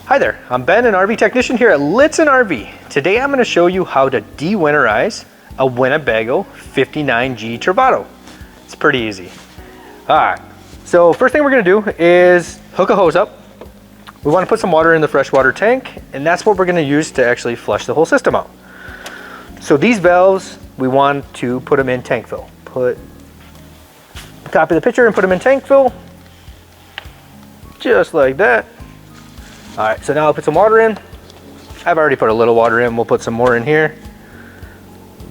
Hi there, I'm Ben, an RV technician here at Lichtsinn RV. Today I'm going to show you how to de-winterize a Winnebago 59G Travato. It's pretty easy. Alright, so first thing we're going to do is hook a hose up. We want to put some water in the freshwater tank, and that's what we're going to use to actually flush the whole system out. So these valves, we want to put them in tank fill. Copy the picture and put them in tank fill. Just like that. All right, so now I'll put some water in. I've already put a little water in. We'll put some more in here.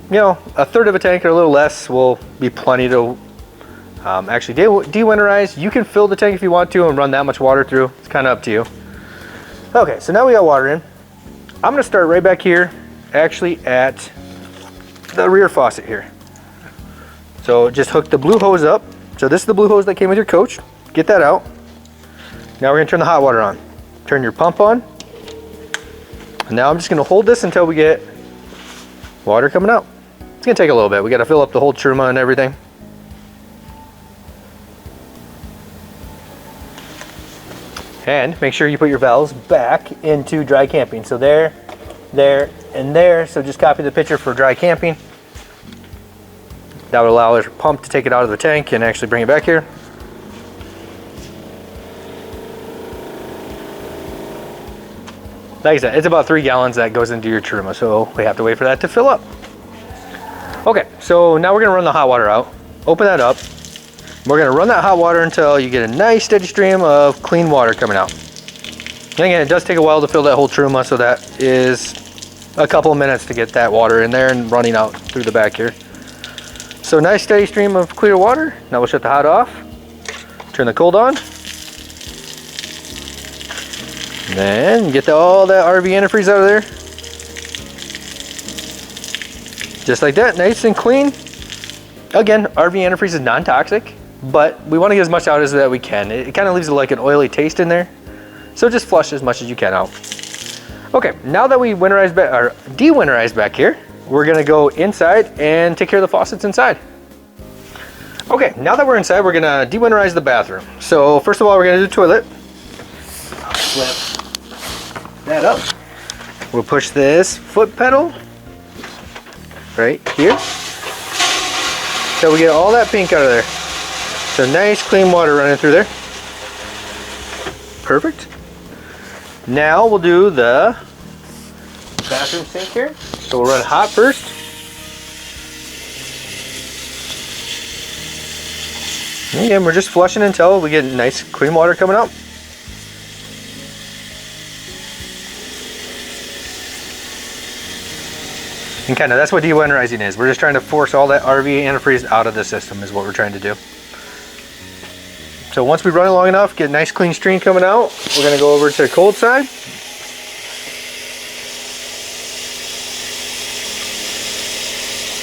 You know, a third of a tank or a little less will be plenty to actually de-winterize. You can fill the tank if you want to and run that much water through. It's kind of up to you. Okay, so now we got water in. I'm gonna start right back here, actually at the rear faucet here. So just hook the blue hose up. So this is the blue hose that came with your coach. Get that out. Now we're gonna turn the hot water on. Turn your pump on. And now I'm just gonna hold this until we get water coming out. It's gonna take a little bit. We gotta fill up the whole truma and everything. And make sure you put your valves back into dry camping. So there, and there. So just copy the picture for dry camping. That would allow our pump to take it out of the tank and actually bring it back here. Like I said, it's about 3 gallons that goes into your truma, so we have to wait for that to fill up. Okay, so now we're gonna run the hot water out. Open that up. We're gonna run that hot water until you get a nice steady stream of clean water coming out. And again, it does take a while to fill that whole truma, so that is a couple of minutes to get that water in there and running out through the back here. So nice steady stream of clear water. Now we'll shut the hot off. Turn the cold on. And then get all that RV antifreeze out of there. Just like that, nice and clean. Again, RV antifreeze is non-toxic, but we want to get as much out as that we can. It kind of leaves like an oily taste in there. So just flush as much as you can out. Okay, now that we de-winterize back here, we're gonna go inside and take care of the faucets inside. Okay, now that we're inside, we're gonna de-winterize the bathroom. So first of all, we're gonna do the toilet. I'll flip that up. We'll push this foot pedal right here. So we get all that pink out of there. So nice clean water running through there. Perfect. Now we'll do the bathroom sink here. So we'll run hot first. And again, we're just flushing until we get nice clean water coming out. And kind of, that's what de-winterizing is. We're just trying to force all that RV antifreeze out of the system is what we're trying to do. So once we run it long enough, get a nice clean stream coming out, we're gonna go over to the cold side.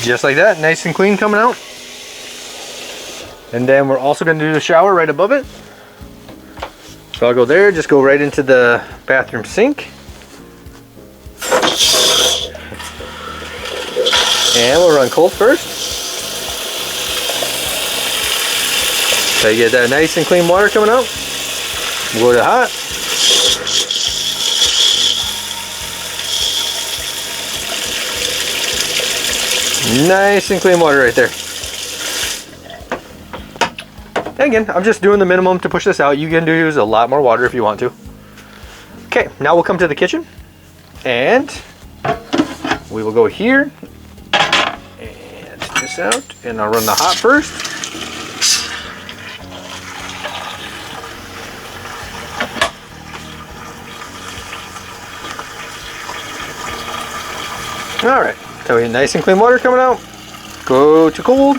Just like that, nice and clean coming out. And then we're also gonna do the shower right above it. So I'll go there, just go right into the bathroom sink. And we'll run cold first. So you get that nice and clean water coming out. We'll go to hot. Nice and clean water right there. And again, I'm just doing the minimum to push this out. You can use a lot more water if you want to. Okay, now we'll come to the kitchen. And we will go here. And this out. And I'll run the hot first. All right, so we have nice and clean water coming out. Go to cold.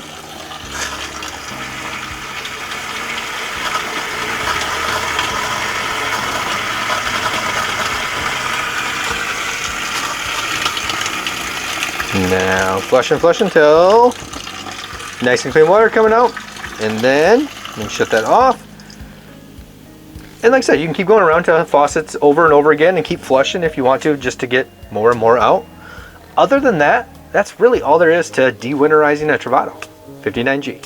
Now flush and flush until nice and clean water coming out. And then we shut that off. And like I said, you can keep going around to faucets over and over again and keep flushing if you want to, just to get more and more out. Other than that, that's really all there is to de-winterizing a Travato 59G.